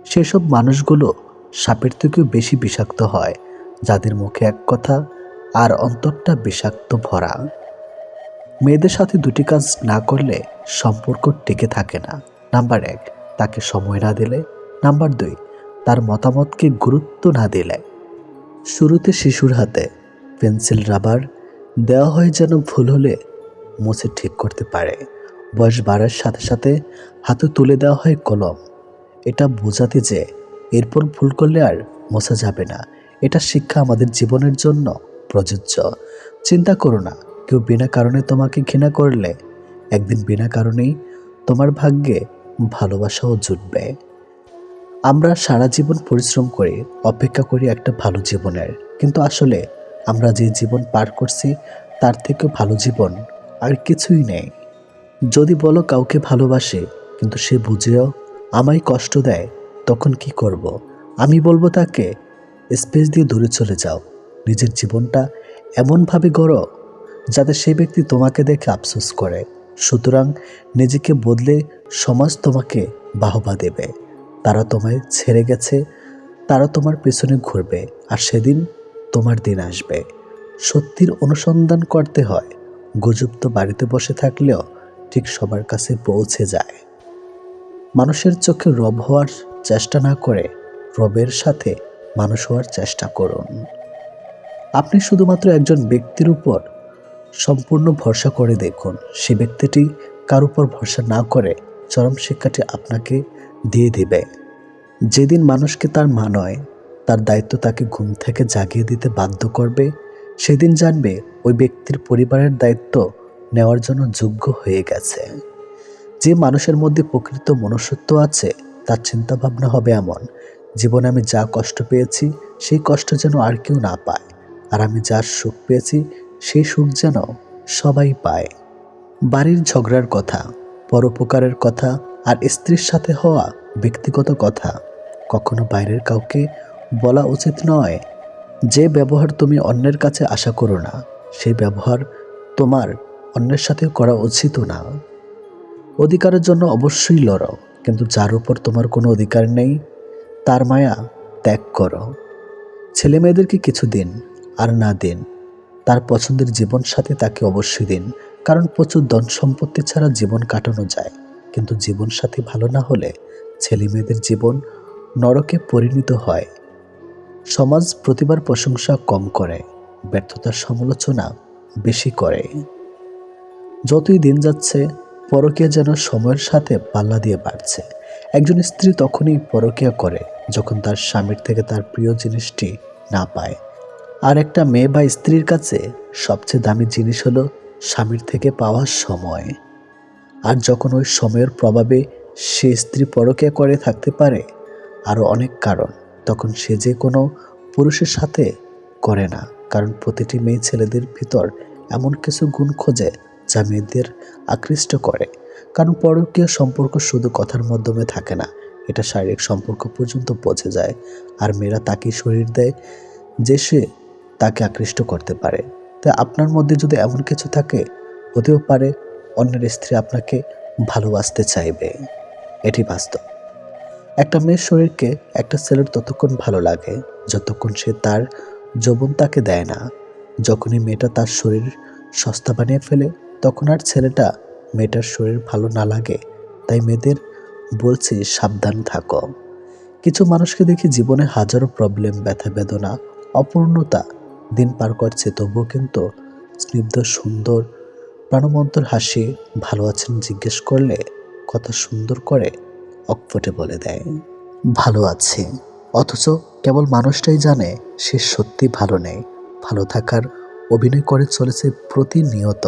সেসব মানুষগুলো সাপের থেকেও বেশি বিষাক্ত হয়, যাদের মুখে এক কথা আর অন্তরটা বিষাক্ত ভরা। মেয়েদের সাথে দুটি কাজ না করলে সম্পর্ক টিকে থাকে না। নাম্বার 1, তাকে সময় না দিলে। নাম্বার 2, তার মতামতকে গুরুত্ব না দিলে। শুরুতে শিশুর হাতে পেন্সিল রাবার দেওয়া হয় যেন ভুল হলে মুছে ঠিক করতে পারে। বয়স বাড়ার সাথে সাথে হাতে তুলে দেওয়া হয় কলম, এটা বোঝাতে যে এরপর ভুল করলে আর মোছা যাবে না। এটা শিক্ষা আমাদের জীবনের জন্য প্রযোজ্য। চিন্তা করো না, কেউ বিনা কারণে তোমাকে ঘৃণা করলে একদিন বিনা কারণেই তোমার ভাগ্যে ভালোবাসাও জুটবে। আমরা সারা জীবন পরিশ্রম করি, অপেক্ষা করি একটা ভালো জীবনের, কিন্তু আসলে আমরা যে জীবন পার করছি তার থেকেও ভালো জীবন আর কিছুই নেই। যদি বলো কাউকে ভালোবাসে কিন্তু সে বুঝেও আমায় কষ্ট দেয়, তখন কি করব? আমি বলবো তাকে স্পেস দিয়ে দূরে চলে যাও। নিজের জীবনটা এমনভাবে গড়ো যাতে সেই ব্যক্তি তোমাকে দেখে আফসোস করে। সুতরাং নিজেকে বদলে সমাজ তোমাকে বাহবা দেবে। তারা তোমায় ছেড়ে গেছে, তারা তোমার পেছনে ঘুরবে, আর সেদিন তোমার দিন আসবে। সত্যির অনুসন্ধান করতে হয়। গুজব তো বাড়িতে বসে থাকলেও ঠিক সবার কাছে পৌঁছে যায়। মানুষের চোখে রব হওয়ার চেষ্টা না করে রবের সাথে মানুষ হওয়ার চেষ্টা করুন। আপনি শুধুমাত্র একজন ব্যক্তির উপর সম্পূর্ণ ভরসা করে দেখুন, সে ব্যক্তিটি কার উপর ভরসা না করে চরম শিক্ষাটি আপনাকে দিয়ে দেবে। যেদিন মানুষকে তার মা নয়, তার দায়িত্ব তাকে ঘুম থেকে জাগিয়ে দিতে বাধ্য করবে, সেদিন জানবে ওই ব্যক্তির পরিবারের দায়িত্ব নেওয়ার জন্য যোগ্য হয়ে গেছে। যে মানুষের মধ্যে প্রকৃত মনুষ্যত্ব আছে, তার চিন্তাভাবনা হবে এমন, জীবনে আমি যা কষ্ট পেয়েছি সেই কষ্ট যেন আর কেউ না পায়, আর আমি যার সুখ পেয়েছি সেই সুখ যেন সবাই পায়। বাড়ির ঝগড়ার কথা, পরোপকারের কথা, আর স্ত্রীর সাথে হওয়া ব্যক্তিগত কথা কখনো বাইরের কাউকে বলা উচিত নয়। যে ব্যবহার তুমি অন্যের কাছে আশা করো না, সেই ব্যবহার তোমার অন্যের সাথে করা উচিত না। অধিকারের জন্য অবশ্যই লড়ো, কিন্তু যার উপর তোমার কোনো অধিকার নেই তার মায়া ত্যাগ করো। ছেলে মেয়েদেরকে কিছু দিন, আর না দিন তার পছন্দের জীবন সাথী তাকে অবশ্যই দিন, কারণ প্রচুর ধন সম্পত্তি ছাড়া জীবন কাটানো যায়, কিন্তু জীবন সাথী ভালো না হলে ছেলে মেয়েদের জীবন নরকে পরিণত হয়। সমাজ প্রতিবার প্রশংসা কম করে, ব্যর্থতার সমালোচনা বেশি করে। যতই দিন যাচ্ছে পরকীয়া যেন সময়ের সাথে পাল্লা দিয়ে বাড়ছে। একজন স্ত্রী তখনই পরকীয়া করে যখন তার স্বামীর থেকে তার প্রিয় জিনিসটি না পায়। আর একটা মেয়ে বা স্ত্রীর কাছে সবচেয়ে দামি জিনিস হলো স্বামীর থেকে পাওয়ার সময়। আর যখন ওই সময়ের প্রভাবে সে স্ত্রী পরকীয়া করে থাকতে পারে আরও অনেক কারণ, তখন সে যে কোনো পুরুষের সাথে করে না। কারণ প্রতিটি মেয়ে ছেলেদের ভিতর এমন কিছু গুণ খোঁজে যা মেয়েদের আকৃষ্ট করে। কারণ পরকীয় সম্পর্ক শুধু কথার মাধ্যমে থাকে না, এটা শারীরিক সম্পর্ক পর্যন্ত পৌঁছে যায়। আর মেয়েরা তাকেই শরীর দেয় যে সে তাকে আকৃষ্ট করতে পারে। তাই আপনার মধ্যে যদি এমন কিছু থাকে, হতেও পারে অন্যের স্ত্রী আপনাকে ভালোবাসতে চাইবে। এটি বাস্তব। একটা মেয়ের শরীরকে একটা ছেলের ততক্ষণ ভালো লাগে যতক্ষণ সে তার যৌবন তাকে দেয় না। যখনই মেয়েটা তার শরীর সস্তা বানিয়ে ফেলে তখন আর ছেলেটা মেয়েটার শরীর ভালো না লাগে। তাই মেয়েদের বলছি, সাবধান থাকো। কিছু মানুষকে দেখি জীবনে হাজারো প্রবলেম, ব্যথা বেদনা, অপূর্ণতা দিন পার করছে, তবুও কিন্তু স্নিগ্ধ সুন্দর প্রাণবন্তর হাসি, ভালো আছেন জিজ্ঞেস করলে কথা সুন্দর করে অকপটে বলে দেয় ভালো আছি। অথচ কেবল মানুষটাই জানে সে সত্যি ভালো নেই। ভালো থাকার অভিনয় করে চলেছে প্রতিনিয়ত।